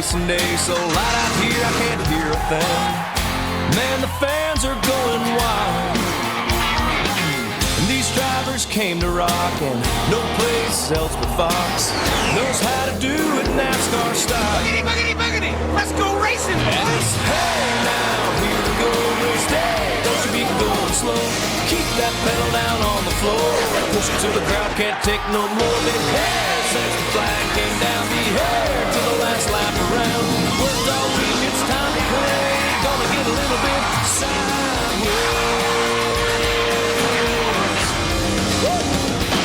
racing day, so loud out here I can't hear a thing. Man, the fans are going wild. And these drivers came to rock, and no place else but Fox knows how to do it NASCAR style. Buggity, buggity, buggity! Let's go racing, boys! Hey now, here we go, race day. Don't you be going slow. Keep that pedal down on the floor. Push it till the crowd can't take no more. Big hair since the flag came down. Be here to the last lap around. Worked all week, it's time to play. Gonna get a little bit sideways.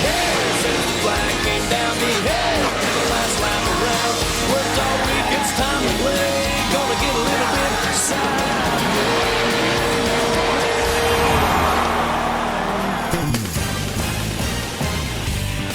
Hair since the flag came down. Be here to the last lap around. Worked all week, it's time to play. Gonna get a little bit sideways.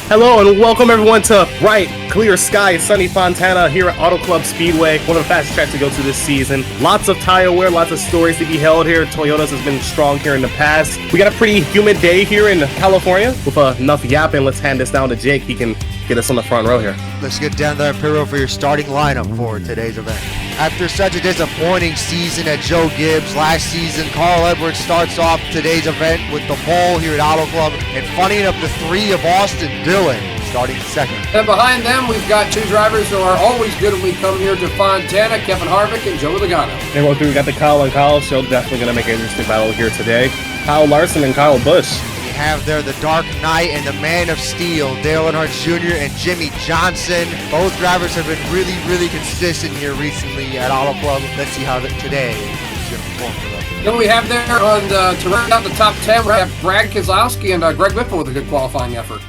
Hello and welcome everyone to bright, clear sky, sunny Fontana here at Auto Club Speedway, one of the fastest tracks to go to this season. Lots of tire wear, lots of stories to be held here. Toyota's has been strong here in the past. We got a pretty humid day here in California. With enough yapping, let's hand this down to Jake. He can get us on the front row here. Let's get down there, Imperial, for your starting lineup for today's event. After such a disappointing season at Joe Gibbs last season, Carl Edwards starts off today's event with the pole here at Auto Club. And funny enough, the three of Austin, Dillon, starting second. And behind them, we've got two drivers who are always good when we come here to Fontana, Kevin Harvick and Joey Logano. Then we'll through, we got the Kyle and Kyle show, definitely going to make an interesting battle here today. Kyle Larson and Kyle Busch. We have there the Dark Knight and the Man of Steel, Dale Earnhardt Jr. and Jimmie Johnson. Both drivers have been really consistent here recently at Auto Club. Let's see how today is going to perform for them. Then we have there to round out the top 10, we have Brad Keselowski and Greg Whipple with a good qualifying effort.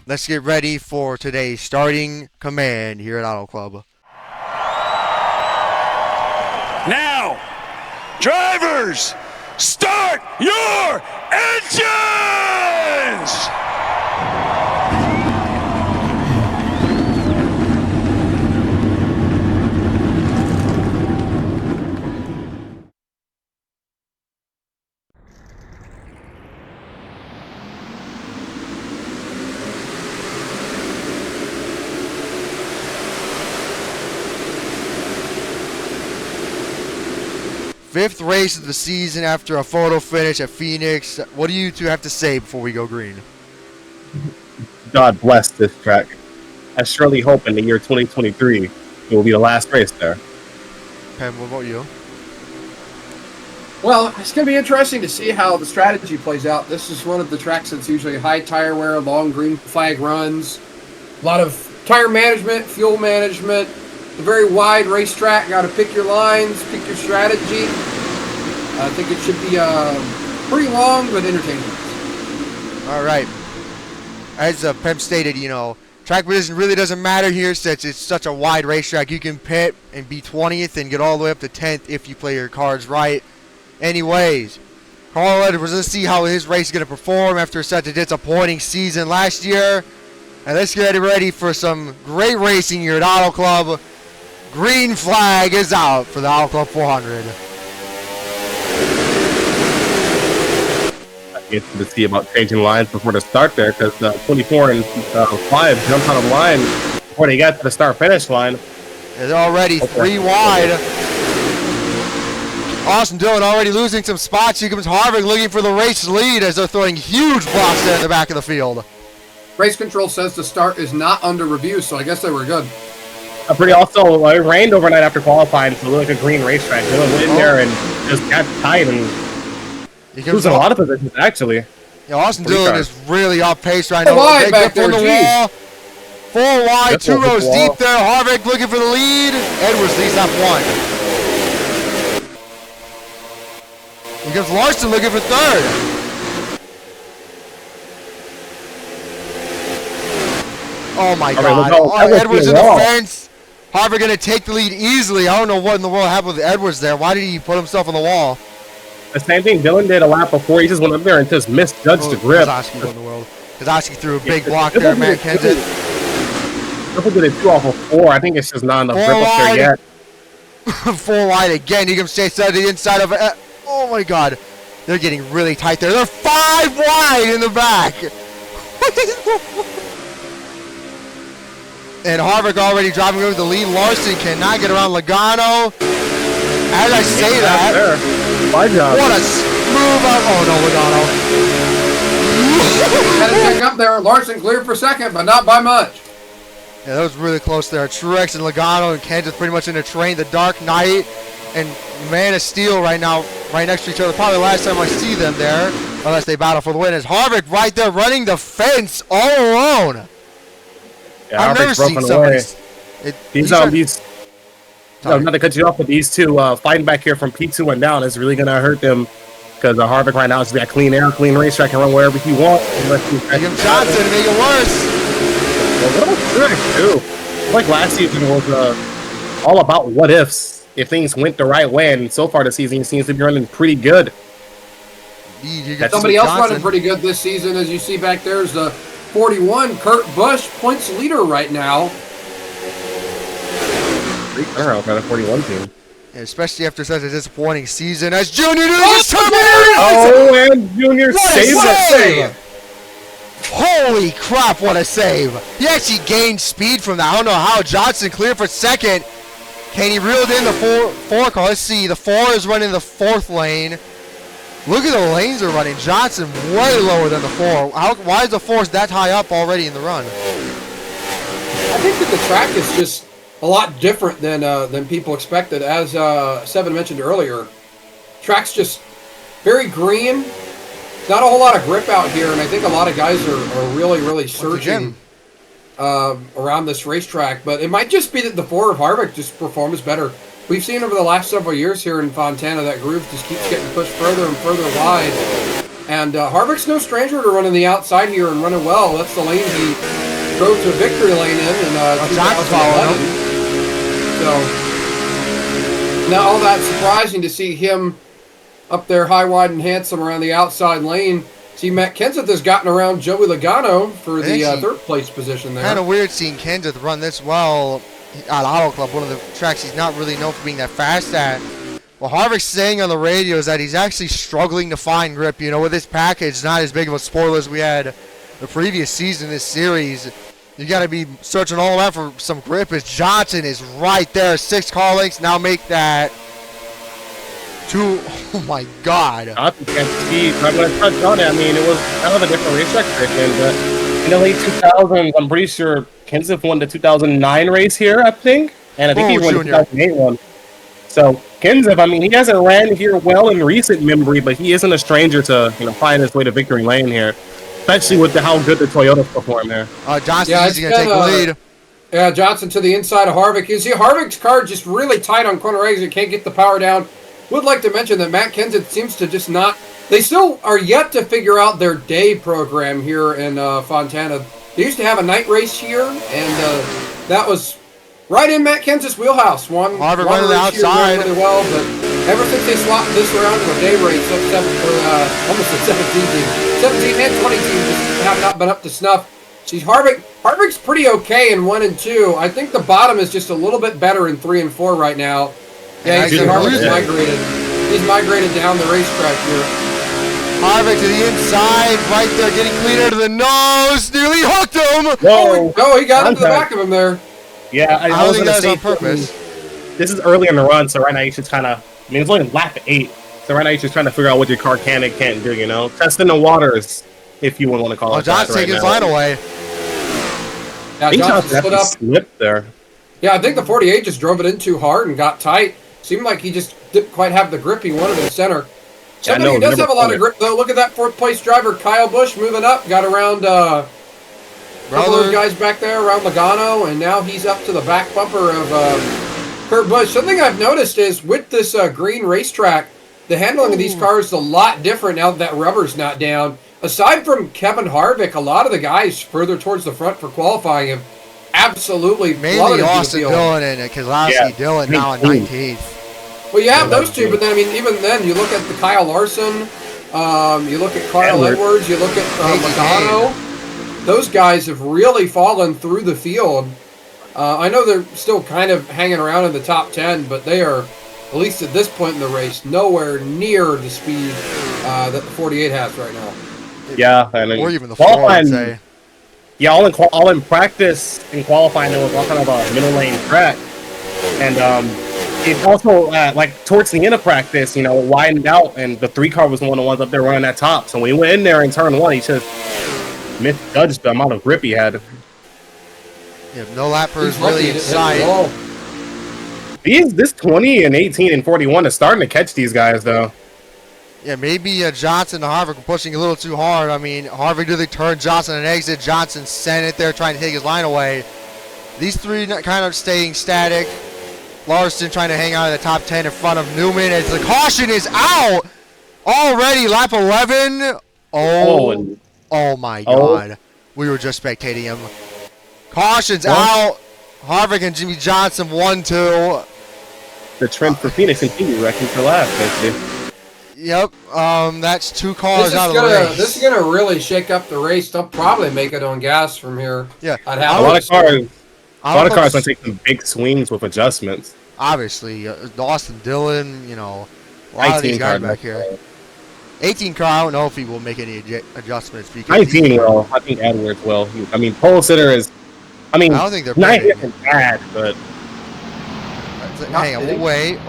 Let's get ready for today's starting command here at Auto Club. Now, drivers, start your engines! Fifth race of the season after a photo finish at Phoenix. What do you two have to say before we go green? God bless this track. I surely hope in the year 2023 it will be the last race there. Pam, what about you? Well, it's going to be interesting to see how the strategy plays out. This is one of the tracks that's usually high tire wear, long green flag runs, a lot of tire management, fuel management, a very wide racetrack. Got to pick your lines, pick your strategy. I think it should be pretty long but entertaining. All right. As Pem stated, track position really doesn't matter here since it's such a wide racetrack. You can pit and be 20th and get all the way up to 10th if you play your cards right. Anyways, Carl Edwards, let's see how his race is going to perform after such a disappointing season last year. And let's get ready for some great racing here at Auto Club. Green flag is out for the Auto Club 400. It's to see about changing lines before the start there because 24 and 5 jumped out of line before they got to the start-finish line. They're already three wide. Austin Dillon already losing some spots. Here comes Harvick looking for the race lead as they're throwing huge blocks there in the back of the field. Race control says the start is not under review, so I guess they were good. It rained overnight after qualifying, so it looked like a green racetrack. Dillon went in there and just got tight and losing a lot of positions, actually. Yeah, Austin Dillon is really off pace right now. Wide back there, the wall. 4 wide, 2 rows deep there. Harvick looking for the lead. Edwards leads up 1. Here comes Larson looking for third. Oh my God. Edwards in the fence. Harvick going to take the lead easily. I don't know what in the world happened with Edwards there. Why did he put himself on the wall? The same thing Dillon did a lap before. He just went up there and just misjudged the grip. Keselowski threw a big block there, Matt Kenseth. Triple did it 2 off of 4. I think it's just not enough grip up there yet. 4 wide again. He comes chase out to the inside of it. Oh my God. They're getting really tight there. They're 5 wide in the back. And Harvick already driving over the lead. Larson cannot get around Logano. As I say that, my job. what a smooth out. Oh no, Logano. Had to pick up there. Larson cleared for second, but not by much. Yeah, that was really close there. Truex and Logano and Kenseth pretty much in the train. The Dark Knight and Man of Steel right now, right next to each other. Probably the last time I see them there, unless they battle for the win. Is Harvick right there running the fence all alone. Yeah, I've never seen somebody. Not to cut you off, but these two fighting back here from P2 and down is really going to hurt them because Harvick right now is got clean air, clean racetrack, and run wherever he wants. Make him Johnson, make it worse. Well, what else do? Like last season was all about what ifs. If things went the right way, and so far this season he seems to be running pretty good. Somebody else running pretty good this season, as you see back there, is the 41, Kurt Busch, points leader right now. Earnhardt got a 41 team. Yeah, especially after such a disappointing season as Jr. And Jr. saves it. Holy crap, what a save. He actually gained speed from that. I don't know how. Johnson cleared for second. Kahne reeled in the four car. Let's see. The 4 is running the 4th lane. Look at the lanes they're running. Johnson way lower than the 4. Why is the 4 that high up already in the run? I think that the track is just a lot different than people expected. As Seven mentioned earlier, track's just very green. Not a whole lot of grip out here, and I think a lot of guys are really, really searching around this racetrack. But it might just be that the 4 of Harvick just performs better. We've seen over the last several years here in Fontana that groove just keeps getting pushed further and further wide. And Harvick's no stranger to running the outside here and running well. That's the lane he drove to victory lane in 2011. So, not all that surprising to see him up there high, wide, and handsome around the outside lane. See, Matt Kenseth has gotten around Joey Logano for the 3rd place position there. Kind of weird seeing Kenseth run this well at Auto Club, one of the tracks he's not really known for being that fast at. Well, Harvick's saying on the radio is that he's actually struggling to find grip. You know, with this package, not as big of a spoiler as we had the previous season, this series. You got to be searching all around for some grip. As Johnson is right there, 6 car lengths. Now make that 2. Oh my God! I'm going to touch on it. I mean, it was kind of a different racetrack then, but in the late 2000s, I'm pretty sure Kenseth won the 2009 race here, I think, and I think he won the 2008 one. So Kenseth, I mean, he hasn't ran here well in recent memory, but he isn't a stranger to find his way to victory lane here. Especially with how good the Toyotas perform there. Johnson's going to take the lead. Yeah, Johnson to the inside of Harvick. You see Harvick's car just really tight on corner exit. Can't get the power down. Would like to mention that Matt Kenseth seems to just not... They still are yet to figure out their day program here in Fontana. They used to have a night race here, and that was right in Matt Kenseth's wheelhouse. Harvick running the outside. Really well, but ever since they swapped this around to a day race, almost a 17 team. 17 and 20 teams just have not been up to snuff. See, Harvick's pretty okay in 1 and 2. I think the bottom is just a little bit better in 3 and 4 right now. Yeah, Harvick's migrated. He's migrated down the racetrack here. Harvick to the inside, right there, getting cleaner to the nose. Nearly hooked him. He got into the back of him there. Yeah, I don't think that was on purpose. This is early in the run, so right now you should kind of... I mean, it's only lap 8. So right now you're just trying to figure out what your car can and can't do, Testing the waters, if you would want to call it that. Johnson taking his line away. Yeah, Johnson split up. Slipped there. Yeah, I think the 48 just drove it in too hard and got tight. Seemed like he just didn't quite have the grip he wanted in the center. Somebody who does have a lot of grip, though. Look at that 4th place driver, Kyle Busch, moving up. Got around a couple of guys back there around Logano, and now he's up to the back bumper of Kurt Busch. Something I've noticed is with this green racetrack, the handling of these cars is a lot different now that rubber's not down. Aside from Kevin Harvick, a lot of the guys further towards the front for qualifying have absolutely mainly Austin Dillon and Keselowski. Dillon now in 19th. Well, you have those two, but then, I mean, even then, you look at the Kyle Larson, you look at Carl Edwards, you look at Logano. Those guys have really fallen through the field. I know they're still kind of hanging around in the top 10, but they are, at least at this point in the race, nowhere near the speed that the 48 has right now. Yeah, or even the 4, I'd say. Yeah, all in practice and qualifying, it was all kind of a middle lane track, and it also like towards the end of practice, widened out, and the 3 car was one of the ones up there running that top. So when he went in there in turn 1, he just misjudged the amount of grip he had. Yeah, no lappers really inside. This 20 and 18 and 41 is starting to catch these guys though. Yeah, maybe Johnson and Harvick were pushing a little too hard. I mean, Harvick really turned Johnson and exit. Johnson sent it there trying to take his line away. These 3 kind of staying static. Larson trying to hang out in the top 10 in front of Newman as the caution is out already. Lap 11. Oh my God. We were just spectating him. Caution's out. Harvick and Jimmie Johnson 1-2. The trend for Phoenix continued wrecking for last, basically. Yep, that's 2 cars out of the race. This is gonna really shake up the race. They'll probably make it on gas from here. Yeah, a lot of cars gonna take some big swings with adjustments. Obviously, Austin Dillon, a lot of these guys back here. 18 car, I don't know if he will make any adjustments. 19 will. I think Edwards will. I mean, pole sitter is. I don't think they're 9 isn't bad, but. Hang on, we'll wait.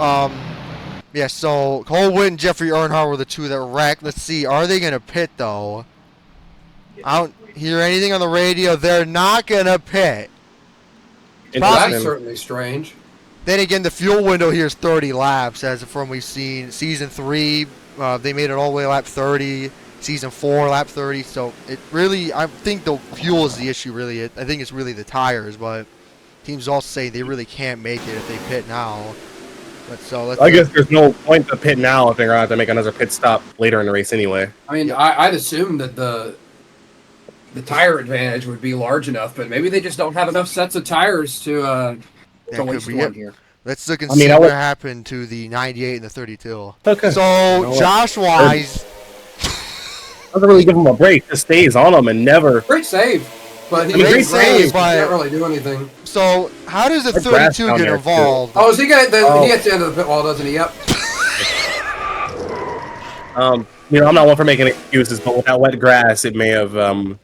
Yeah, so Cole Witt and Jeffrey Earnhardt were the 2 that wrecked. Let's see, are they going to pit, though? I don't hear anything on the radio. They're not going to pit. That's certainly strange. Then again, the fuel window here is 30 laps, as from we've seen. Season 3, they made it all the way lap 30. Season 4, lap 30. So it really, I think the fuel is the issue, really. I think it's really the tires, but teams also say they really can't make it if they pit now. I guess there's no point to pit now if they're going to have to make another pit stop later in the race anyway. I mean, I'd assume that the tire advantage would be large enough, but maybe they just don't have enough sets of tires to waste one here. Let's look and see what happened to the 98 and the 32. Okay. So, Josh Wise doesn't really give him a break. Just stays on him and never. Great save. But he can't really do anything. So, how does the 32 get involved? Oh, is he gonna? He gets the end of the pit wall, doesn't he? Yep. I'm not one for making excuses, but with that wet grass, it may have that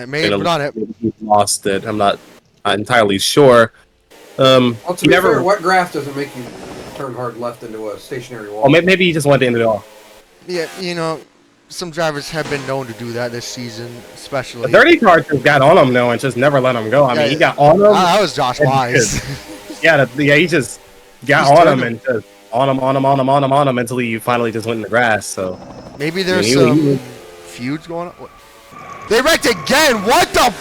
may have done it. Lost it. I'm not entirely sure. Well, to be fair, wet grass doesn't make you turn hard left into a stationary wall. Oh, maybe he just wanted to end it off. Yeah, some drivers have been known to do that this season, especially. The 30 car just got on him, though, and just never let him go. I mean, he got on him. That was Josh Wise. He just got on him and just on him until he finally just went in the grass. So maybe there's some feuds going on. They wrecked again. What the?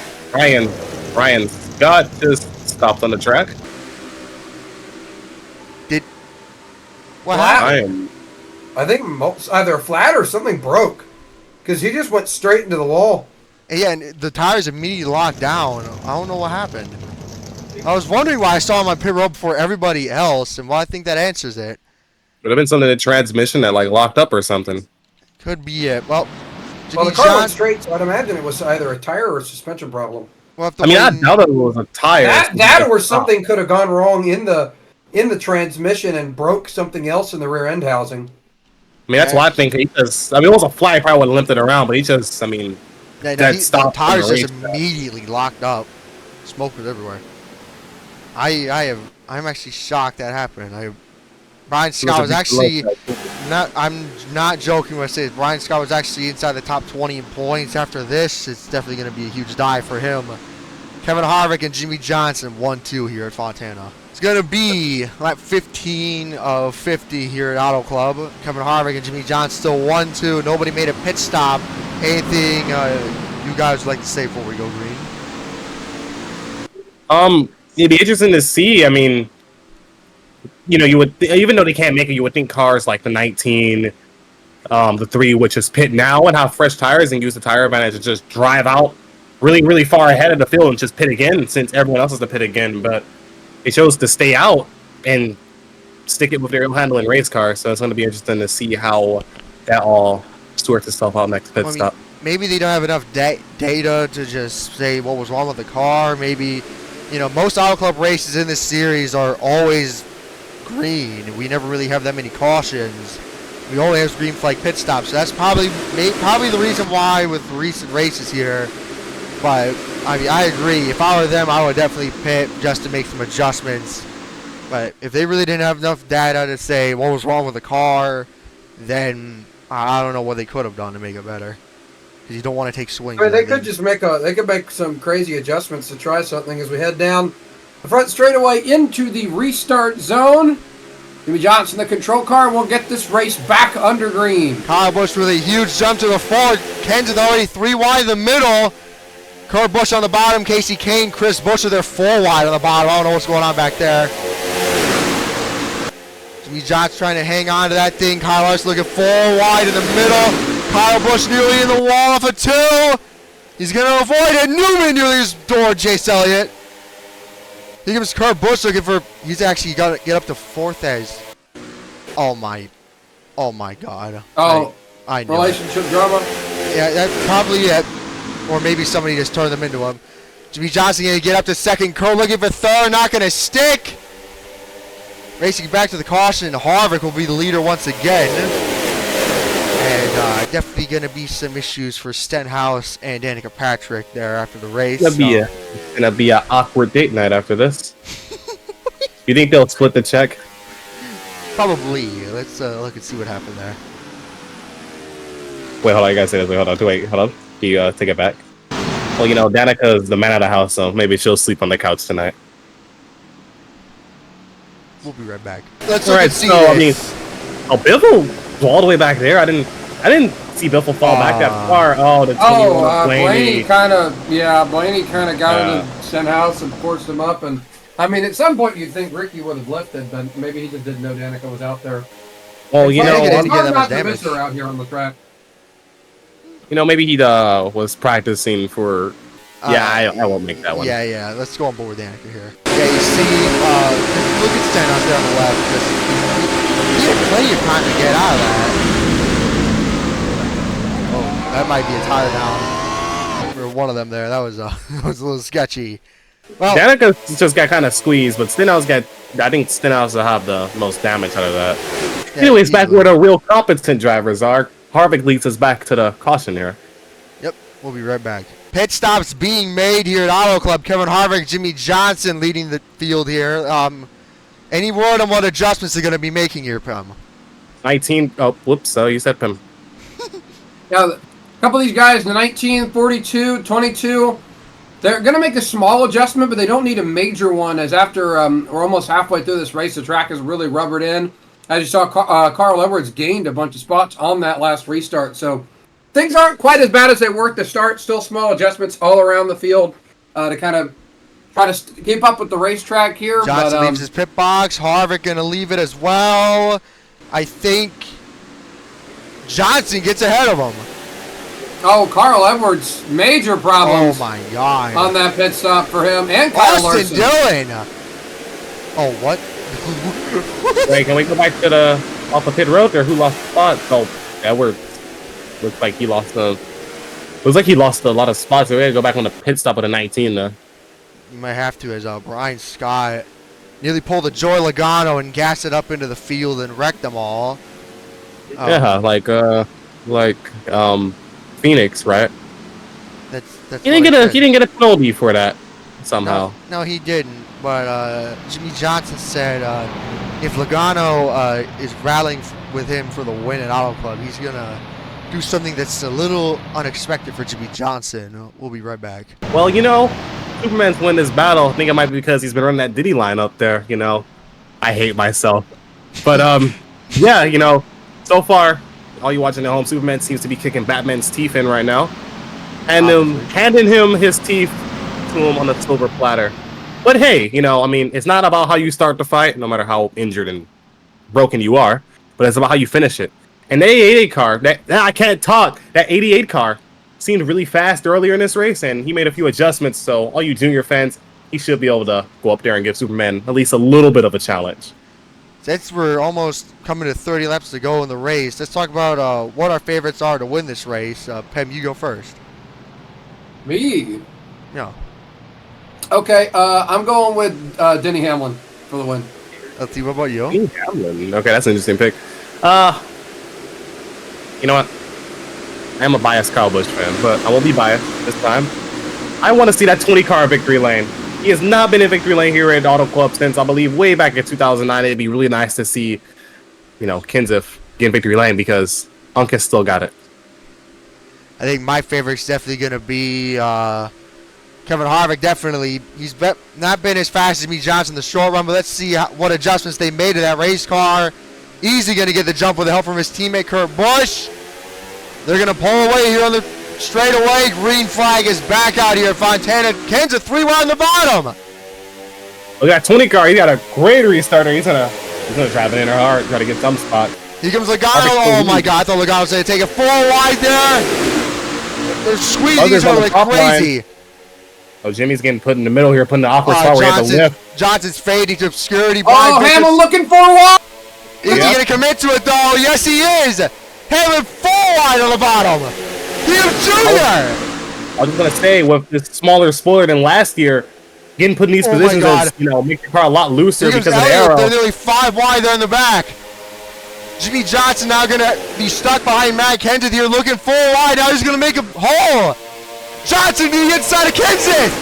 Ryan Scott just stopped on the track. What happened? I think either flat or something broke, because he just went straight into the wall. Yeah, and the tires immediately locked down. I don't know what happened. I was wondering why I saw him on pit road before everybody else, and I think that answers it. Would have been something in the transmission that locked up or something. Could be it. Well, the car went straight, so I'd imagine it was either a tire or a suspension problem. I doubt it was a tire. That or something could have gone wrong in the transmission and broke something else in the rear end housing. I mean, that's why I think it was a fly, probably would have limped it around, but the tires just immediately locked up. Smoke was everywhere. I'm actually shocked that happened. Brian Scott was actually I'm not joking when I say this. Brian Scott was actually inside the top 20 in points. After this, it's definitely going to be a huge dive for him. Kevin Harvick and Jimmie Johnson 1-2 here at Fontana. It's going to be lap 15 of 50 here at Auto Club. Kevin Harvick and Jimmie Johnson still 1-2. Nobody made a pit stop. Anything you guys would like to say before we go green? It'd be interesting to see. I mean, you would even though they can't make it, you would think cars like the 19, the 3, which is pit now and have fresh tires and use the tire advantage to just drive out really, really far ahead of the field and just pit again since everyone else is to pit again. But they chose to stay out and stick it with their handling race car. So it's going to be interesting to see how that all sorts itself out next pit stop. Maybe they don't have enough data to just say what was wrong with the car. Maybe, most Auto Club races in this series are always green. We never really have that many cautions. We only have green flag pit stops. So that's probably the reason why with recent races here, But I mean, I agree. If I were them, I would definitely pit just to make some adjustments. But if they really didn't have enough data to say what was wrong with the car, then I don't know what they could have done to make it better. Because you don't want to take swings. I mean, they could just make some crazy adjustments to try something as we head down the front straightaway into the restart zone. Jimmie Johnson, the control car, will get this race back under green. Kyle Busch with a huge jump to the forward. Kenseth already 3 wide in the middle. Kurt Busch on the bottom. Kasey Kahne, Chris Buescher, they're 4 wide on the bottom. I don't know what's going on back there. Jimmie Johnson trying to hang on to that thing. Kyle Busch looking 4 wide in the middle. Kyle Busch nearly in the wall off of 2. He's going to avoid it. Newman nearly his door. Chase Elliott. Here comes Kurt Busch looking for. He's actually got to get up to 4th as. Oh my God. Oh, I know. relationship drama. Yeah, that's probably it. Or maybe somebody just turned them into him. Jimmie Johnson going to get up to 2nd. Kurt looking for 3rd. Not going to stick. Racing back to the caution. Harvick will be the leader once again. And definitely going to be some issues for Stenhouse and Danica Patrick there after the race. It's gonna be an awkward date night after this. You think they'll split the check? Probably. Let's look and see what happened there. Wait, hold on. You gotta say this. Wait, hold on. Can you take it back? Well, you know, Danica is the man of the house, so maybe she'll sleep on the couch tonight. We'll be right back. Let's All look right, and see so this. I mean, Biffle all the way back there. I didn't see Biffle fall back that far. Oh, the 21 Blaney kind of got into Stenhouse and forced him up. And I mean, at some point you'd think Ricky would have lifted, but maybe he just didn't know Danica was out there. Well, you know, it's hard not to miss her out here on the track. You know, maybe he was practicing for. Yeah, I won't make that one. Yeah. Let's go on board with Danica here. Yeah, you see, look at Stenhouse there on the left. He had plenty of time to get out of that. Oh, that might be a tire down for one of them there. That was a little sketchy. Well, Danica just got kind of squeezed, but Stenhouse I think Stenhouse will have the most damage out of that. Yeah, anyways, back where the real competent drivers are. Harvick leads us back to the caution here. Yep, we'll be right back. Pit stops being made here at Auto Club. Kevin Harvick, Jimmie Johnson leading the field here. Any word on what adjustments they're going to be making here, Pim? 19. Oh, whoops. So you said Pim. Yeah, a couple of these guys, the 19, 42, 22, they're going to make a small adjustment, but they don't need a major one, as after we're almost halfway through this race, the track is really rubbered in. As you saw, Carl Edwards gained a bunch of spots on that last restart, so things aren't quite as bad as they were at the start. Still small adjustments all around the field to kind of try to keep up with the racetrack here. Johnson leaves his pit box. Harvick going to leave it as well. I think Johnson gets ahead of him. Oh, Carl Edwards, major problems. Oh, my God. On that pit stop for him and Kyle Larson. Dillon. Oh, what? Wait, can we go back to off the pit road there? Who lost spots? Oh, Edwards. Looks like he lost looks like he lost a lot of spots. So we gotta go back on the pit stop with a 19 though. You might have to, as Brian Scott nearly pulled a Joey Logano and gassed it up into the field and wrecked them all. Yeah, like Phoenix, right? That's He didn't get a penalty for that somehow. No, he didn't. But Jimmie Johnson said if Logano is rallying with him for the win at Auto Club, he's gonna do something that's a little unexpected for Jimmie Johnson. We'll be right back. Well, you know, Superman's win this battle. I think it might be because he's been running that Diddy line up there. You know, I hate myself, but yeah, you know, so far, all you watching at home, Superman seems to be kicking Batman's teeth in right now, and handing him his teeth to him on a silver platter. But hey, you know, I mean, it's not about how you start the fight, no matter how injured and broken you are, but it's about how you finish it. And the 88 car, I can't talk. That 88 car seemed really fast earlier in this race, and he made a few adjustments. So all you Junior fans, he should be able to go up there and give Superman at least a little bit of a challenge. Since we're almost coming to 30 laps to go in the race, let's talk about what our favorites are to win this race. Pem, you go first. Me? Yeah. Okay, I'm going with Denny Hamlin for the win. Let's see, what about you? Denny Hamlin. Okay, that's an interesting pick. You know what? I am a biased Kyle Busch fan, but I won't be biased this time. I want to see that 20-car victory lane. He has not been in victory lane here at Auto Club since, I believe, way back in 2009. It'd be really nice to see, Kenseth get in victory lane because Uncas still got it. I think my favorite's definitely going to be Kevin Harvick. Definitely. He's not been as fast as Jimmie Johnson in the short run, but let's see what adjustments they made to that race car. Easy going to get the jump with the help from his teammate, Kurt Busch. They're going to pull away here on the straightaway. Green flag is back out here. Fontana, Kenseth 3-wide on the bottom. We got 20 car. He got a great restarter. He's gonna drive it in hard, try to get some spot. Here comes Logano. Oh my God! I thought Logano was going to take it 4 wide there. They're squeezing each other like crazy. Line. Oh, Jimmy's getting put in the middle here, putting the awkward spot where he had to lift. Johnson's fading to obscurity. Hamlin looking for one. Is he going to commit to it though? Yes, he is. Hamlin 4 wide on the bottom. Jr. I was going to say, with this smaller spoiler than last year, getting put in these positions is, make the car a lot looser because of the arrow. They're nearly 5 wide there in the back. Jimmie Johnson now going to be stuck behind Matt Kenseth here, looking 4 wide. Now he's going to make a hole. Johnson to the inside of Kenseth.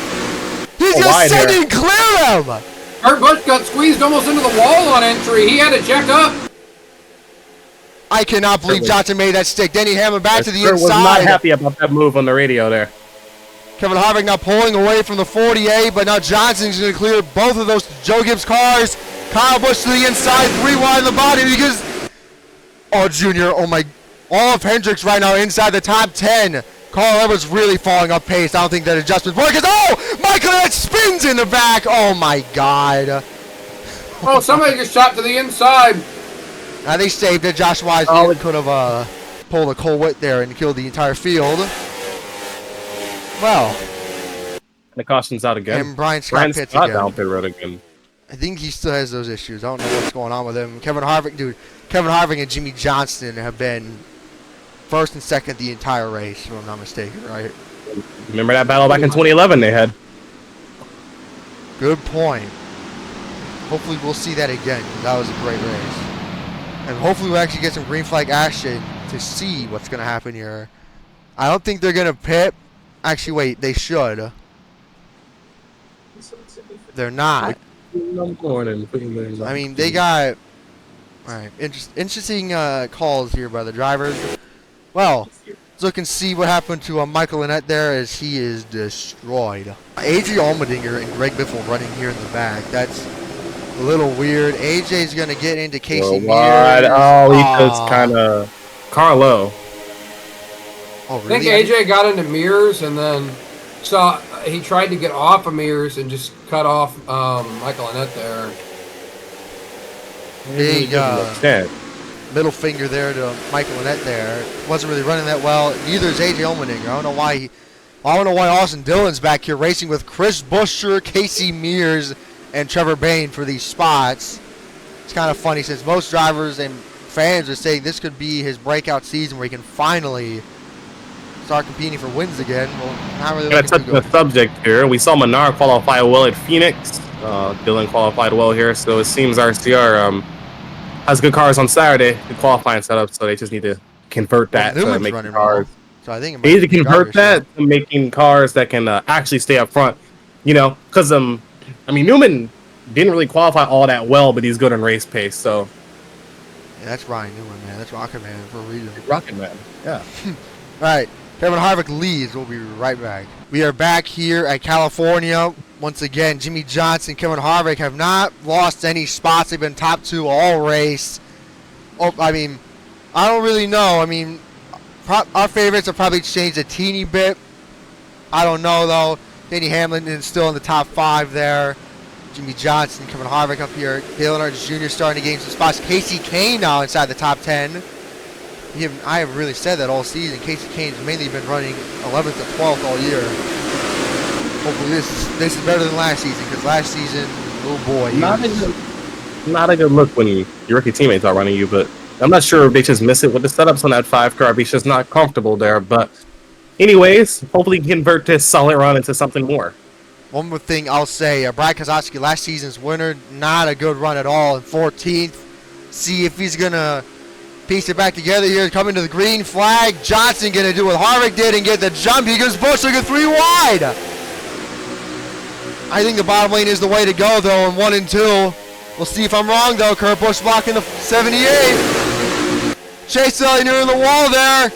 He's going to send it and clear him. Kurt Busch got squeezed almost into the wall on entry. He had to check up. I cannot believe Johnson made that stick. Denny Hamlin back to the inside. Was not happy about that move on the radio there. Kevin Harvick now pulling away from the 48, but now Johnson's going to clear both of those Joe Gibbs cars. Kyle Busch to the inside, 3 wide in the body because... Oh, Junior, oh my... All of Hendricks right now inside the top 10. Carl Edwards really falling up pace. I don't think that adjustment works. Oh, Michael Annett spins in the back. Oh my God. Oh, somebody just shot to the inside. They saved it. Josh Wise could have pulled a Cole Witt there and killed the entire field. Well. The caution's out again. And Brian Scott pits again. Down pit road again. I think he still has those issues. I don't know what's going on with him. Kevin Harvick and Jimmie Johnson have been first and second the entire race, if I'm not mistaken, right? Remember that battle back in 2011 they had? Good point. Hopefully we'll see that again. That was a great race. And hopefully we'll actually get some green flag action to see what's going to happen here. I don't think they're going to pit. Actually, wait, they should. They're not. I mean, they got... Alright, interesting calls here by the drivers. Well, let's look and see what happened to Michael Annett there as he is destroyed. AJ Allmendinger and Greg Biffle running here in the back. That's a little weird. AJ's going to get into Casey Mears. Oh, he just kind of... Carlo. Oh, really? I think AJ got into Mears and then he tried to get off of Mears and just cut off Michael Annett there. Big middle finger there to Michael Annett there. Wasn't really running that well. Neither is AJ Allmendinger. I don't know why Austin Dillon's back here racing with Chris Buescher, Casey Mears, and Trevor Bayne for these spots. It's kind of funny since most drivers and fans are saying this could be his breakout season where he can finally start competing for wins again. Well, not really. Gonna touch the subject here. We saw Menard qualify well at Phoenix. Dillon qualified well here, so it seems RCR has good cars on Saturday, the qualifying setup, so they just need to convert that to making cars. So I think they need to convert that to making cars that can actually stay up front. Because Newman didn't really qualify all that well, but he's good in race pace. So yeah, that's Ryan Newman, man. That's Rocket Man for a reason. Rocket Man, yeah. Right. Kevin Harvick leads. We'll be right back. We are back here at California. Once again, Jimmie Johnson, Kevin Harvick have not lost any spots. They've been top 2 all race. I don't really know. Our favorites have probably changed a teeny bit. I don't know, though. Denny Hamlin is still in the top 5 there. Jimmie Johnson, Kevin Harvick up here. Earnhardt Jr. starting to gain some spots. Kasey Kahne now inside the top 10. I have really said that all season. Kasey Kahne's mainly been running 11th to 12th all year. Hopefully this is better than last season, because last season, oh boy. Not a good look when your rookie teammates are running you, but I'm not sure if they just miss it with the setups on that 5 car. He's just not comfortable there. But anyways, hopefully convert this solid run into something more. One more thing I'll say, Brian Keselowski, last season's winner, not a good run at all in 14th. See if he's going to piece it back together here, coming to the green flag. Johnson going to do what Harvick did and get the jump. He goes Busch looking 3 wide. I think the bottom lane is the way to go, though, in 1 and 2. We'll see if I'm wrong, though. Kurt Busch blocking the 78. Chase Elliott near the wall there.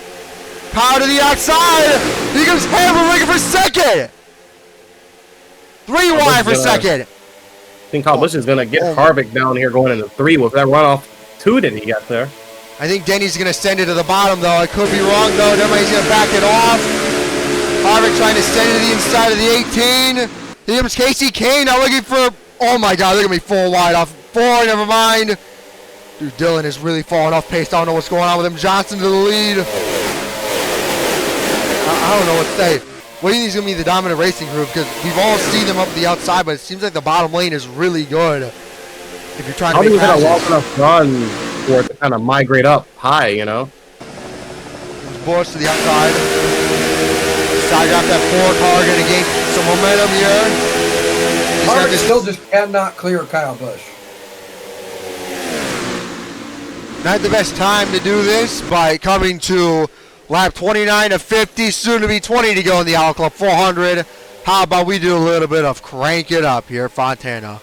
Power to the outside. Here comes Hamlin looking for second. 3 wide for second. I think Kyle Busch is going to get Harvick down here going into 3 with that runoff. 2 did he get there? I think Denny's going to send it to the bottom, though. I could be wrong, though. He's going to back it off. Harvick trying to send it to the inside of the 18. Here comes Kasey Kahne now looking for... Oh, my God. They're going to be full wide off 4. Never mind. Dude, Dillon is really falling off pace. I don't know what's going on with him. Johnson to the lead. I don't know what to say. What do you think is going to be the dominant racing group? Because we've all seen them up the outside, but it seems like the bottom lane is really good. If you're trying to make passes. How long enough run for it to kind of migrate up high, you know? Busch to the outside. Side got that 4 car, going to gain some momentum here. Harvick still just cannot clear Kyle Busch. Not the best time to do this by coming to lap 29 of 50, soon to be 20 to go in the Auto Club 400. How about we do a little bit of crank it up here, Fontana?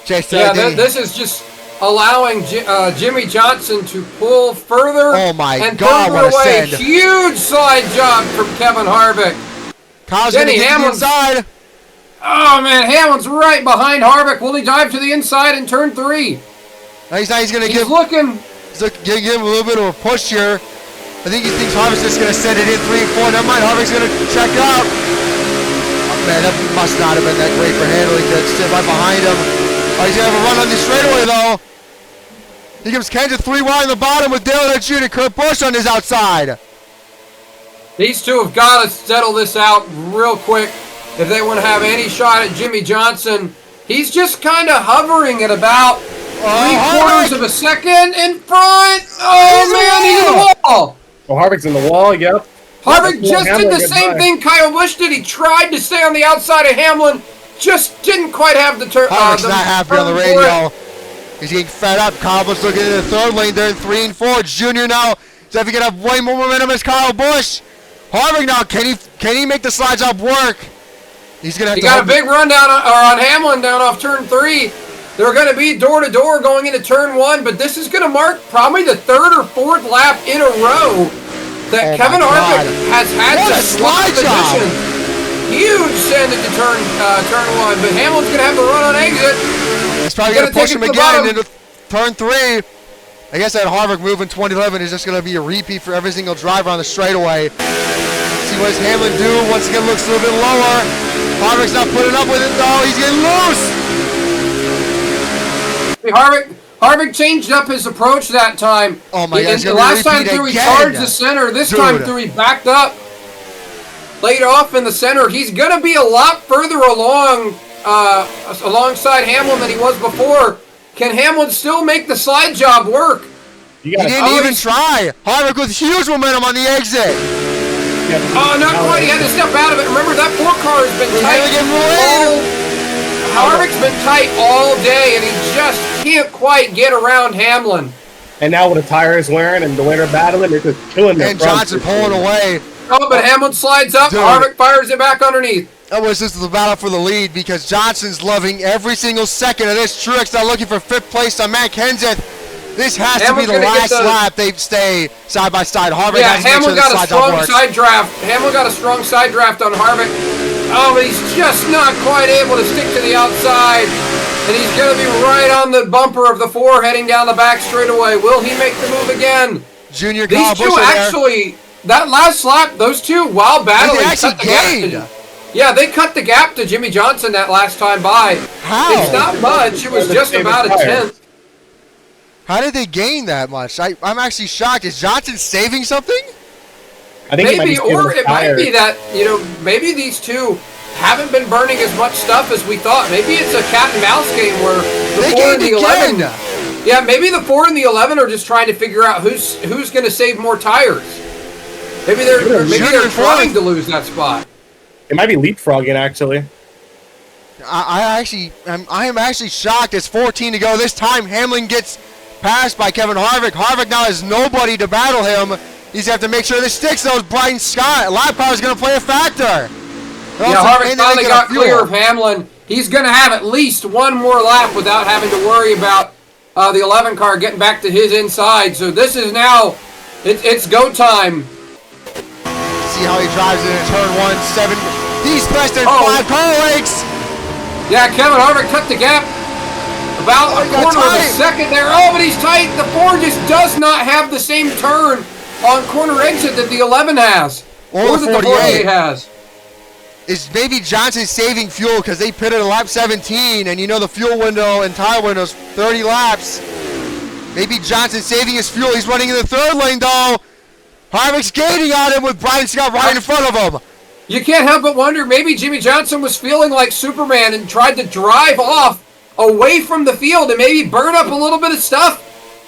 Yeah, this is just allowing Jimmie Johnson to pull further. Oh my and God! What a send! Huge slide job from Kevin Harvick. Denny Hamlin inside. Oh man, Hamlin's right behind Harvick. Will he dive to the inside in turn 3? He's going to give him a little bit of a push here. I think he thinks Harvick's just going to send it in 3 and 4. Never mind, Harvick's going to check out. Oh, man, that must not have been that great for handling to sit right behind him. Oh, he's going to have a run on the straightaway, though. He comes Kenseth 3 wide on the bottom with Earnhardt Jr. and Kurt Busch on his outside. These two have got to settle this out real quick if they want to have any shot at Jimmie Johnson. He's just kind of hovering at about 3/4 of a second in front. Oh, man, he's in the wall. Oh, Harvick's in the wall, yep. Harvick just did the same thing Kyle Busch did. He tried to stay on the outside of Hamlin. Just didn't quite have the turn. Harvick's not happy on the radio. He's getting fed up. Kyle Busch looking in the 3rd lane there in 3 and 4. Junior now, so if he can have way more momentum as Kyle Busch. Harvick now, can he make the slide job work? He's gonna have he got a big run down on Hamlin down off turn 3. They're going to be door to door going into turn 1, but this is going to mark probably the 3rd or 4th lap in a row that Kevin Harvick has had to slide position. Huge send into turn 1, but Hamlin's going to have the run on exit. He's probably going to push him again into turn 3. I guess that Harvick move in 2011 is just going to be a repeat for every single driver on the straightaway. See what does Hamlin do? Once again, looks a little bit lower. Harvick's not putting up with it though. He's getting loose. Harvick changed up his approach that time. Oh my God! The last time through he charged the center. This time through he backed up, laid off in the center. He's going to be a lot further along alongside Hamlin than he was before. Can Hamlin still make the slide job work? He didn't even try. Harvick with huge momentum on the exit. Oh, not quite. He had to step out of it. Remember, that 4 car has been tight. Harvick's been tight all day, and he just can't quite get around Hamlin. And now with the tires wearing and the way they're battling, they're just killing their And Johnson pulling away. Oh, but Hamlin slides up. Dude. Harvick fires it back underneath. That was just the battle for the lead because Johnson's loving every single second of this. Truex now looking for 5th place on Matt Kenseth. This has to be the last lap. They stay side by side. Harvick has to make sure the slide job works. Side draft. Hamlin got a strong side draft on Harvick. Oh, but he's just not quite able to stick to the outside. And he's going to be right on the bumper of the 4 heading down the back straightaway. Will he make the move again? Junior These two actually, that last lap, those two, while battling, they actually gained. Yeah, they cut the gap to Jimmie Johnson that last time by. How? It's not much. It was just about a 10th. How did they gain that much? I'm actually shocked. Is Johnson saving something? I think maybe, or it might be that, maybe these two haven't been burning as much stuff as we thought. Maybe it's a cat and mouse game where the 4 and the 11. Yeah, maybe the 4 and the 11 are just trying to figure out who's going to save more tires. Maybe they're trying to lose that spot. It might be leapfrogging, actually. I am actually shocked. It's 14 to go. This time, Hamlin gets passed by Kevin Harvick. Harvick now has nobody to battle him. He's have to make sure this sticks, though. Brian Scott. Lap power is going to play a factor. Yeah, Harvick finally got clear of Hamlin. He's going to have at least one more lap without having to worry about the 11 car getting back to his inside. So this is now, it's go time. See how he drives it in turn 1, 7. He's less than 5 car lengths. Yeah, Kevin Harvick cut the gap about a quarter of a second there. Oh, but he's tight. The 4 just does not have the same turn on corner exit that the 11 has. Or that the 48 has. Is maybe Johnson saving fuel because they pitted at lap 17, and the fuel window and tire window is 30 laps. Maybe Johnson saving his fuel. He's running in the 3rd lane, though. Harvick's gaining on him with Brian Scott right in front of him. You can't help but wonder, maybe Jimmie Johnson was feeling like Superman and tried to drive off away from the field and maybe burn up a little bit of stuff.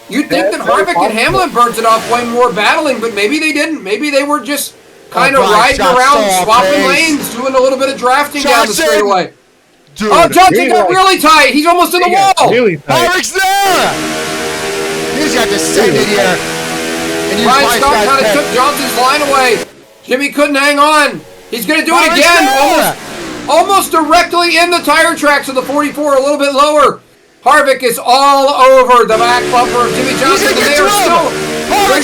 You'd think that Harvick and Hamlin burns it off way more battling, but maybe they didn't. Maybe they were just kind of riding around, swapping lanes, doing a little bit of drafting down the straightaway. Dude, oh, Johnson got really tight. He's almost in the wall. Really Harvick's there. He's got to send it here. Brian Scott kind of took Johnson's line away. Jimmie couldn't hang on. He's going to do it again. Almost directly in the tire tracks of the 44, a little bit lower. Harvick is all over the back bumper of Jimmie Johnson. They are still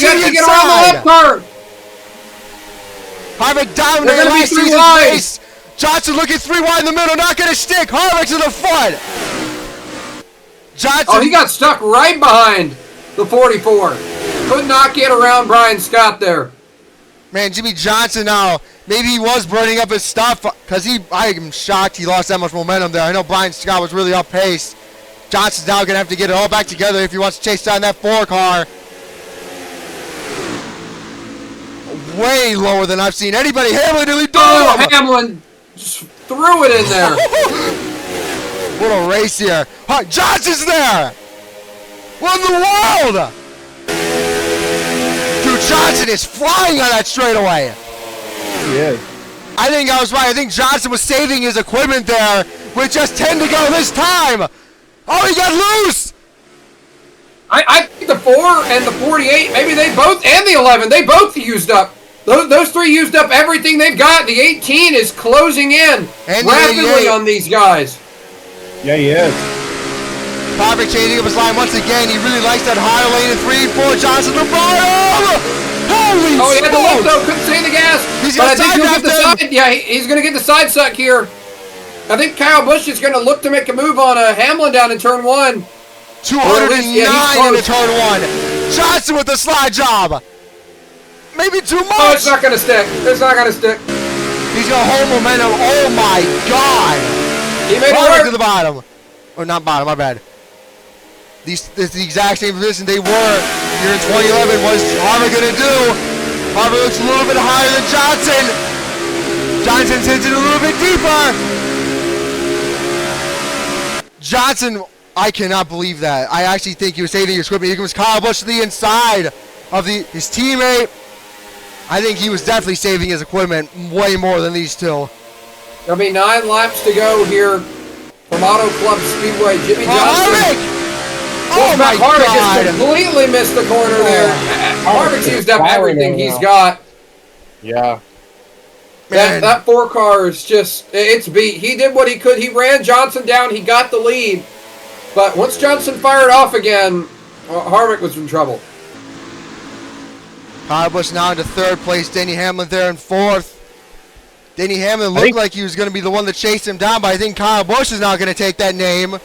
going to get around the left car. Harvick dominated last season's race. Johnson looking 3 wide in the middle, not going to stick. Harvick's in the front. Johnson. Oh, he got stuck right behind the 44. Could not get around Brian Scott there. Man, Jimmie Johnson now, maybe he was burning up his stuff because I am shocked he lost that much momentum there. I know Brian Scott was really off pace. Johnson's now going to have to get it all back together if he wants to chase down that 4 car. Way lower than I've seen anybody. Hamlin nearly done him. Hamlin just threw it in there. What a race here. Johnson's there. What in the world? Dude, Johnson is flying on that straightaway. He is. I think I was right. I think Johnson was saving his equipment there with just 10 to go this time. Oh, he got loose. I think the 4 and the 48, maybe they both, and the 11, they both used up. Those 3 used up everything they've got. The 18 is closing in rapidly on these guys. Yeah, he is. Harvick changing up his line once again. He really likes that higher lane in 3-4. Johnson the bottom. Holy smokes! He had the lift though. Couldn't stay in the gas. But I think he'll get the side. Yeah, he's going to get the side suck here. I think Kyle Busch is going to look to make a move on Hamlin down in turn 1. 209 into turn 1. Johnson with the slide job. Maybe too much. Oh, it's not going to stick. It's not going to stick. He's going to hold momentum. Oh, my God. He made it work. To the bottom. Or not bottom, my bad. This is the exact same position they were here in 2011. What is Harvick going to do? Harvick looks a little bit higher than Johnson. Johnson hits it a little bit deeper. Johnson, I cannot believe that. I actually think he was saving his equipment. Here comes Kyle Busch to the inside of his teammate. I think he was definitely saving his equipment way more than these two. There'll be 9 laps to go here from Auto Club Speedway. Jimmie Johnson. Harvick! Oh my Harvick God. just completely missed the corner there. Harvick's used up everything he's got. Yeah. That 4 car is just, it's beat. He did what he could. He ran Johnson down. He got the lead. But once Johnson fired off again, Harvick was in trouble. Kyle Busch now into 3rd place. Denny Hamlin there in 4th. Denny Hamlin looked like he was going to be the one that chased him down, but I think Kyle Busch is not going to take that name.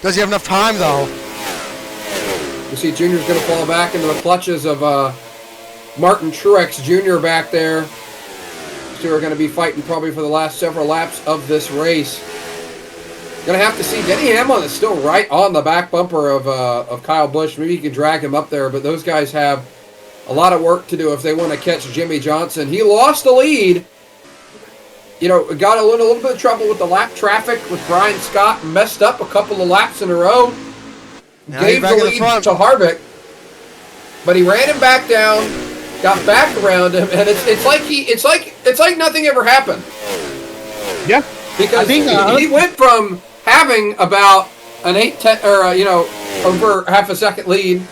Does he have enough time, though? You see Junior's going to fall back into the clutches of Martin Truex Jr. back there. Two are going to be fighting probably for the last several laps of this race. Going to have to see Denny Hamlin is still right on the back bumper of Kyle Busch. Maybe you can drag him up there, but those guys have a lot of work to do if they want to catch Jimmie Johnson. He lost the lead. You know, got a little bit of trouble with the lap traffic with Brian Scott. Messed up a couple of laps in a row. Now Gave the lead to Harvick. But he ran him back down, got back around him, and it's like nothing ever happened. Yeah. Because he went from having about an 8-10 or over half a second lead,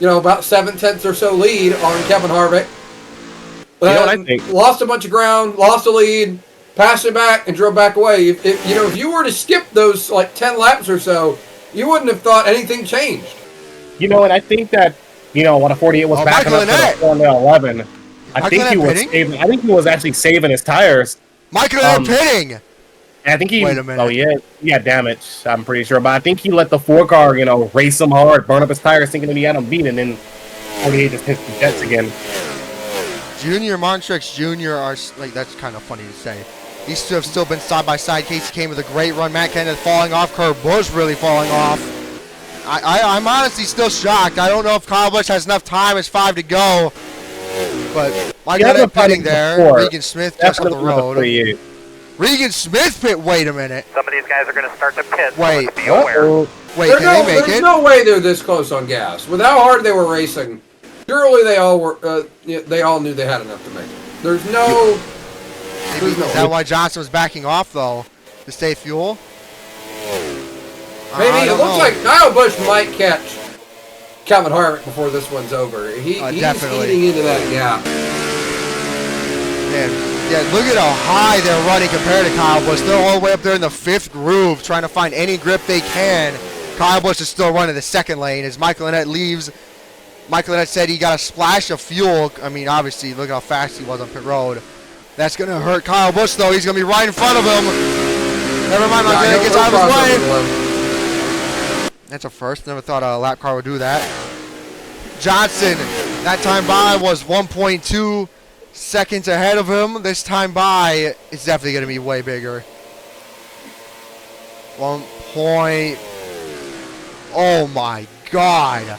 about 7/10 or so lead on Kevin Harvick. You know what I think? Lost a bunch of ground, lost the lead, passed it back, and drove back away. If you were to skip those like 10 laps or so, you wouldn't have thought anything changed. And I think that when a 48 was backing up to the 411, I think he was actually saving his tires. Michael Annett pitting. I think he. Wait a minute. Oh yeah, he had damage. I'm pretty sure, but I think he let the 4 car, race him hard, burn up his tires, thinking that he had him beat, and then 48 just hits the jets again. Junior, Truex Jr. are like, that's kind of funny to say. These two have still been side by side. Kasey Kahne with a great run. Matt Kenseth falling off. Kurt Busch really falling off. I'm honestly still shocked. I don't know if Kyle Busch has enough time. It's 5 to go. But Michael Annett pitting there. Regan Smith just on the road. Regan Smith pit. Wait a minute. Some of these guys are going to start to pit. Wait. So be aware. Wait, can they make it? There's no way they're this close on gas. With how hard they were racing, surely they all were. They all knew they had enough to make it. There's no. Is that why Johnson was backing off though, to stay fuel? Maybe it looks like Kyle Busch might catch Kevin Harvick before this one's over. He's eating into that gap. Yeah, look at how high they're running compared to Kyle Busch. They're all the way up there in the 5th groove, trying to find any grip they can. Kyle Busch is still running the 2nd lane as Michael Annett leaves. Michael Annett said he got a splash of fuel. I mean, obviously, look how fast he was on pit road. That's going to hurt Kyle Busch, though. He's going to be right in front of him. Never mind, Michael Annett gets out of his way. That's a first. Never thought a lap car would do that. Johnson, that time by was 1.2 seconds ahead of him. This time by, it's definitely going to be way bigger. 1 point. Oh, my God.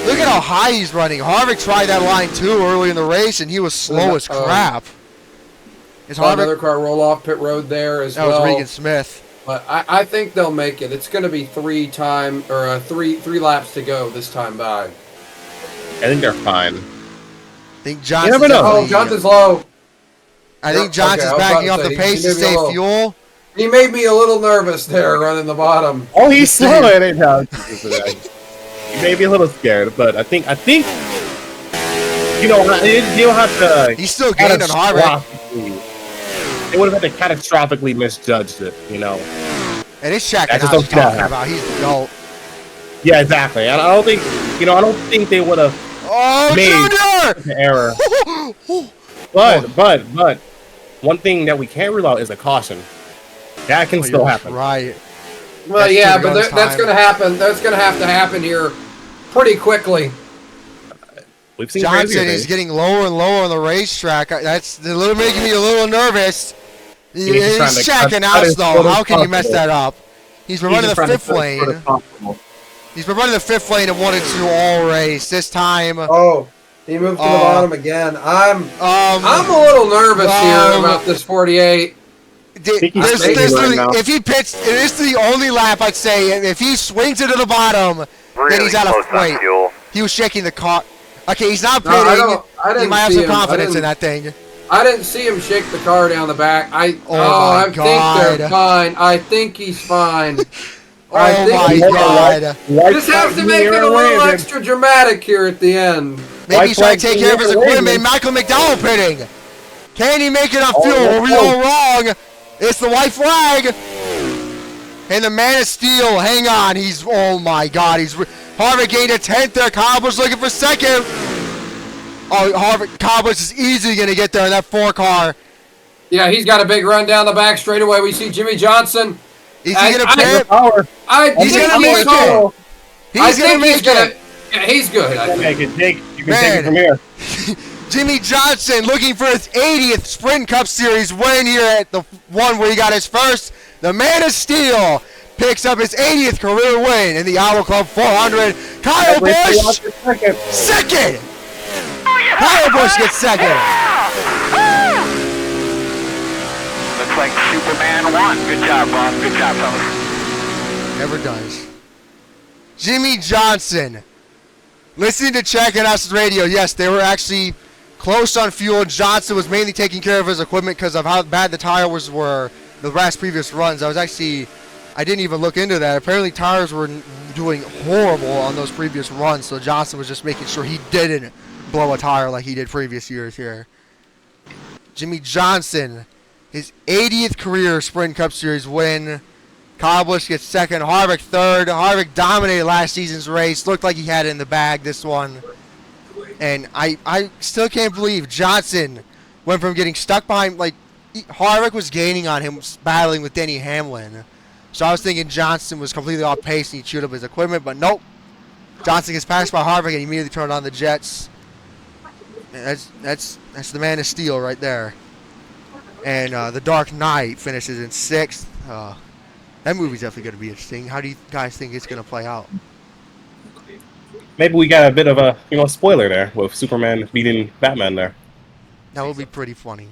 Look at how high he's running. Harvick tried that line, too, early in the race, and he was slow as crap. Is another car roll off pit road there as well. That was Regan Smith. But I think they'll make it. It's going to be three laps to go this time by. I think they're fine. I think Johnson's you never know. Oh, Johnson's low. I think Johnson's backing off the pace to save fuel. He made me a little nervous there running the bottom. Oh, he's slow. It ain't how. He may be a little scared, but I think you'll have to. He's still gained on Harvick. They would have had to catastrophically misjudged it, And it's Shaq and I was talking about. He's the GOAT. Yeah, exactly. And I don't think they would have made an error. But one thing that we can't rule out is a caution. That can still happen. Right. Well, yeah, but that's going to happen. That's going to have to happen here pretty quickly. We've seen Johnson is getting lower and lower on the racetrack. That's making me a little nervous. He's checking out, though. How can you mess that up? He's been running the 5th lane. He's been running the 5th lane and 1 and 2 all race. This time. Oh, he moved to the bottom again. I'm a little nervous here about this 48. If he pits, this is the only lap I'd say. If he swings it to the bottom, then he's out of wait. He was shaking the car. Okay, he's not pitting. He might have some confidence in that thing. I didn't see him shake the car down the back. I think they're fine. I think he's fine. I Oh think my God. just have to make it a little extra dramatic here at the end. Maybe he's trying to take care of his equipment. Michael McDowell pitting. Can he make it on fuel? let's Were we go. all wrong? It's the white flag. And the Man of Steel, hang on. Oh my God. Harvick gained a 10th there. Kyle Busch looking for second. Oh, Kyle Busch is easily going to get there in that 4-car. Yeah, he's got a big run down the back straightaway. We see Jimmie Johnson. Is he going to pit? He's gonna make it. He's going to make it. Yeah, he's good. I think. Take it, Jake. You can take it from here. Jimmie Johnson looking for his 80th Sprint Cup Series win here at the one where he got his first. The Man of Steel picks up his 80th career win in the Auto Club 400. Kyle Busch, second. Kyle Busch gets second. Looks like Superman won. Good job, boss. Good job, fellas. Never does. Jimmie Johnson. Listening to Check and Us Radio, yes, they were actually close on fuel. Johnson was mainly taking care of his equipment because of how bad the tires were the last previous runs. I didn't even look into that. Apparently tires were doing horrible on those previous runs, so Johnson was just making sure he didn't blow a tire like he did previous years here. Jimmie Johnson, his 80th career Sprint Cup Series win. Kyle Busch gets second, Harvick third. Harvick dominated last season's race. Looked like he had it in the bag this one. And I still can't believe Johnson went from getting stuck behind, like, Harvick was gaining on him battling with Denny Hamlin. So I was thinking Johnson was completely off pace and he chewed up his equipment, but nope. Johnson gets passed by Harvick and immediately turned on the jets. And that's the Man of Steel right there. And the Dark Knight finishes in 6th. That movie's definitely going to be interesting. How do you guys think it's going to play out? Maybe we got a bit of a spoiler there with Superman beating Batman there. That would be pretty funny.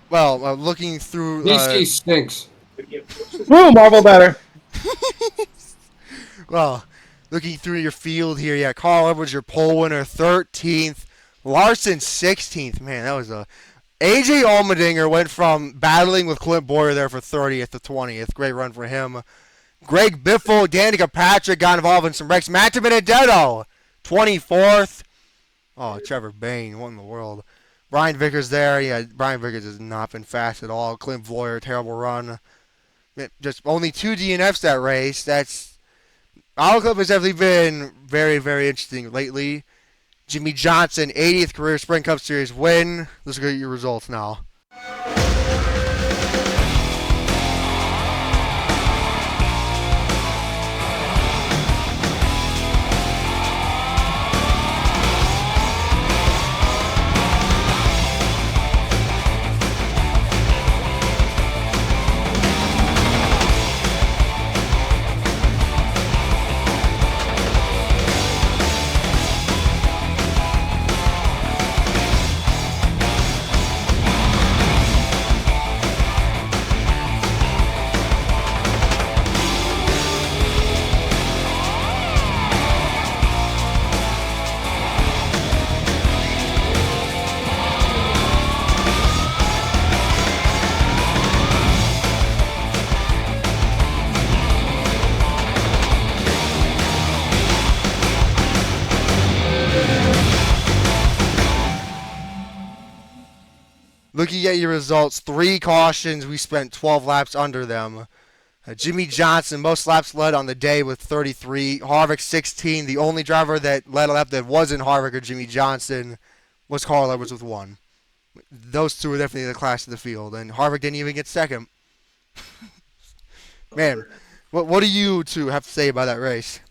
Well, looking through... DC stinks. Woo, Marvel better. Well, looking through your field here, yeah, Carl Edwards, your pole winner, 13th. Larson, 16th. Man, that was a... AJ Allmendinger went from battling with Clint Bowyer there for 30th to 20th. Great run for him. Greg Biffle, Danica Patrick got involved in some wrecks. Matt Benedetto, 24th. Oh, Trevor Bayne, what in the world? Brian Vickers there. Yeah, Brian Vickers has not been fast at all. Clint Bowyer, terrible run. Just only 2 DNFs that race. Auto Club has definitely been very, very interesting lately. Jimmie Johnson, 80th career Sprint Cup Series win. Let's look at your results now. Looking at your results, 3 cautions, we spent 12 laps under them. Jimmie Johnson, most laps led on the day with 33. Harvick, 16. The only driver that led a lap that wasn't Harvick or Jimmie Johnson was Carl Edwards with 1. Those two were definitely the class of the field, and Harvick didn't even get second. Man, what do you two have to say about that race?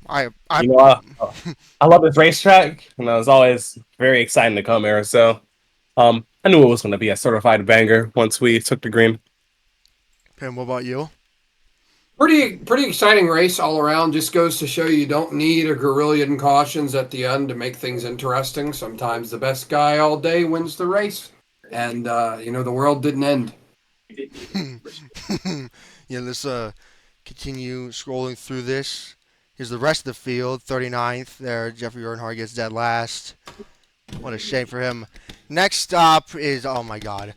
I love this racetrack, and it was always very exciting to come here. So, I knew it was going to be a certified banger once we took the green. Pim, what about you? Pretty exciting race all around. Just goes to show you don't need a gazillion cautions at the end to make things interesting. Sometimes the best guy all day wins the race, and the world didn't end. Yeah, let's continue scrolling through this. Here's the rest of the field. 39th there. Jeffrey Earnhardt gets dead last. What a shame for him. Next stop is, oh my God.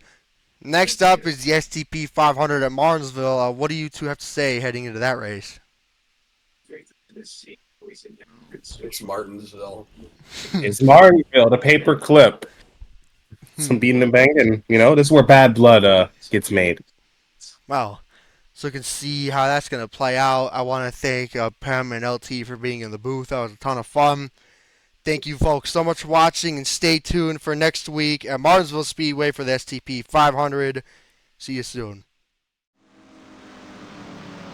Next up is the STP 500 at Martinsville. What do you two have to say heading into that race? It's Martinsville. It's Martinsville, the paper clip. Some beating and banging. This is where bad blood gets made. Wow. So you can see how that's going to play out. I want to thank Pam and LT for being in the booth. That was a ton of fun. Thank you folks so much for watching, and stay tuned for next week at Martinsville Speedway for the STP 500. See you soon.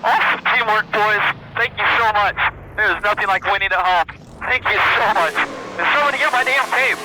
Awesome teamwork, boys. Thank you so much. There's nothing like winning at home. Thank you so much. And someone to get my damn tape.